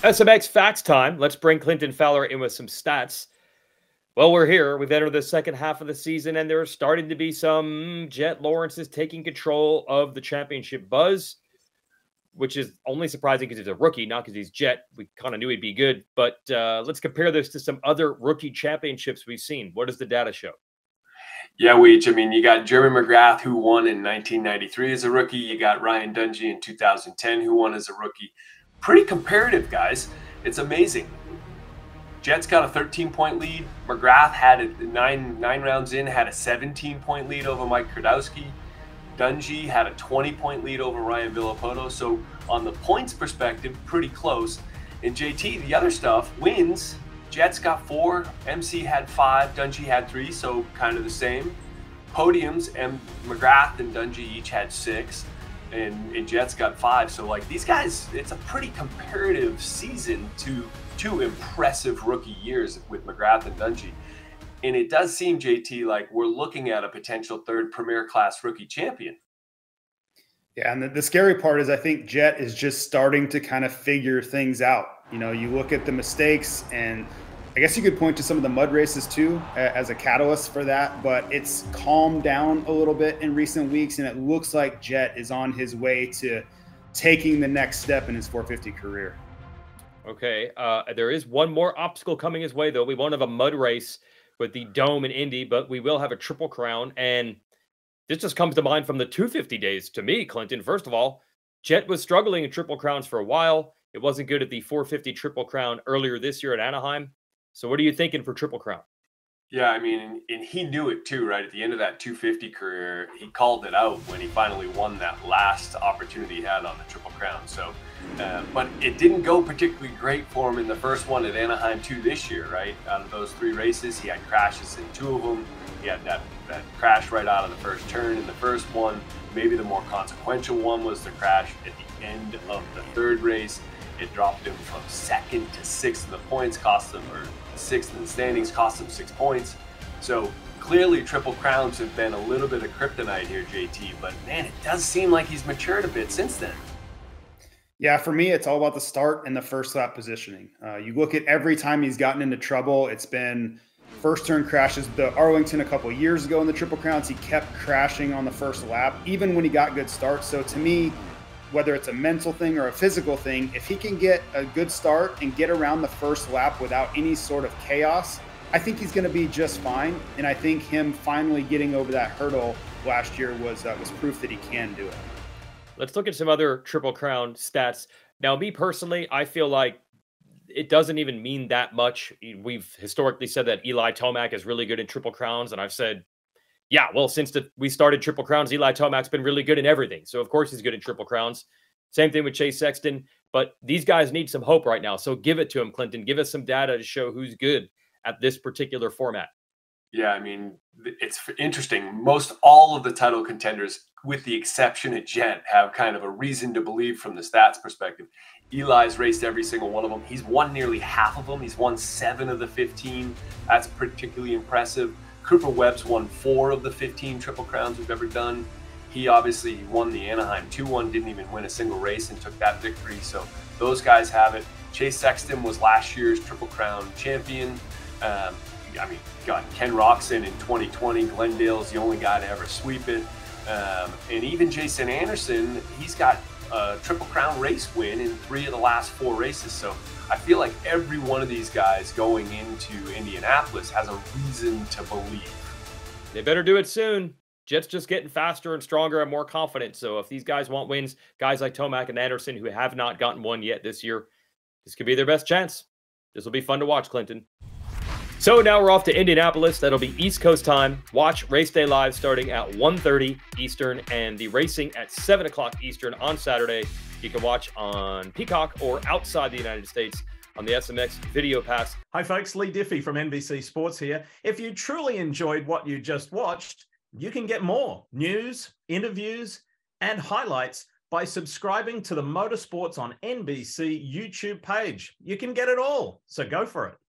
SMX facts time. Let's bring Clinton Fowler in with some stats. Well, we're here. We've entered the second half of the season, and there's starting to be some Jett Lawrence is taking control of the championship buzz, which is only surprising because he's a rookie, not because he's Jett. We kind of knew he'd be good. But let's compare this to some other rookie championships we've seen. What does the data show? Yeah, Weech. I mean, you got Jeremy McGrath, who won in 1993 as a rookie. You got Ryan Dungey in 2010, who won as a rookie. Pretty comparative, guys. It's amazing. Jett's got a 13-point lead. McGrath had a nine rounds in, had a 17-point lead over Mike Kwiatkowski. Dungey had a 20-point lead over Ryan Villopoto. So on the points perspective, pretty close. And JT, the other stuff, wins. Jett's got 4, MC had 5, Dungey had 3, so kind of the same. Podiums, McGrath and Dungey each had 6, and Jett's got 5. So like these guys, it's a pretty comparative season to 2 impressive rookie years with McGrath and Dungey. And it does seem, JT, like we're looking at a potential 3rd Premier Class rookie champion. Yeah, and the scary part is I think Jett is just starting to kind of figure things out. You know, you look at the mistakes, and I guess you could point to some of the mud races too as a catalyst for that, but it's calmed down a little bit in recent weeks, and it looks like Jett is on his way to taking the next step in his 450 career. Okay, there is one more obstacle coming his way, though. We won't have a mud race with the Dome in Indy, but we will have a Triple Crown, and this just comes to mind from the 250 days to me, Clinton. First of all, Jett was struggling in Triple Crowns for a while. It wasn't good at the 450 Triple Crown earlier this year at Anaheim. So what are you thinking for Triple Crown? Yeah, I mean, and he knew it too, right? At the end of that 250 career, he called it out when he finally won that last opportunity he had on the Triple Crown. So, but it didn't go particularly great for him in the first one at Anaheim 2 this year, right? Out of those 3 races, he had crashes in 2 of them. He had that crash right out of the first turn in the first one. Maybe the more consequential one was the crash at the end of the 3rd race. It dropped him from 2nd to 6th in the points, cost him, or 6th in the standings, cost him 6 points. So clearly Triple Crowns have been a little bit of kryptonite here, JT, but man, it does seem like he's matured a bit since then. Yeah, for me, it's all about the start and the first lap positioning. You look at every time he's gotten into trouble, it's been first turn crashes. The Arlington a couple of years ago in the Triple Crowns, he kept crashing on the first lap, even when he got good starts. So to me, whether it's a mental thing or a physical thing, if he can get a good start and get around the first lap without any sort of chaos, I think he's going to be just fine. And I think him finally getting over that hurdle last year was proof that he can do it. Let's look at some other Triple Crown stats. Now, me personally, I feel like it doesn't even mean that much. We've historically said that Eli Tomac is really good in Triple Crowns, and I've said, yeah, well, since we started Triple Crowns, Eli Tomac's been really good in everything. So, of course, he's good in Triple Crowns. Same thing with Chase Sexton. But these guys need some hope right now. So give it to him, Clinton. Give us some data to show who's good at this particular format. Yeah, I mean, it's interesting. Most all of the title contenders, with the exception of Jett, have kind of a reason to believe from the stats perspective. Eli's raced every single one of them. He's won nearly half of them. He's won 7 of the 15. That's particularly impressive. Cooper Webb's won 4 of the 15 Triple Crowns we've ever done. He obviously won the Anaheim 2-1, didn't even win a single race and took that victory. So those guys have it. Chase Sexton was last year's Triple Crown champion. I mean, God, Ken Roxon in 2020. Glendale's the only guy to ever sweep it. And even Jason Anderson, he's got a Triple Crown race win in 3 of the last 4 races. So I feel like every one of these guys going into Indianapolis has a reason to believe. They better do it soon. Jett's just getting faster and stronger and more confident. So if these guys want wins, guys like Tomac and Anderson who have not gotten one yet this year, this could be their best chance. This will be fun to watch, Clinton. So now we're off to Indianapolis. That'll be East Coast time. Watch Race Day Live starting at 1:30 Eastern and the racing at 7 o'clock Eastern on Saturday. You can watch on Peacock or outside the United States on the SMX Video Pass. Hi folks, Lee Diffie from NBC Sports here. If you truly enjoyed what you just watched, you can get more news, interviews, and highlights by subscribing to the Motorsports on NBC YouTube page. You can get it all, so go for it.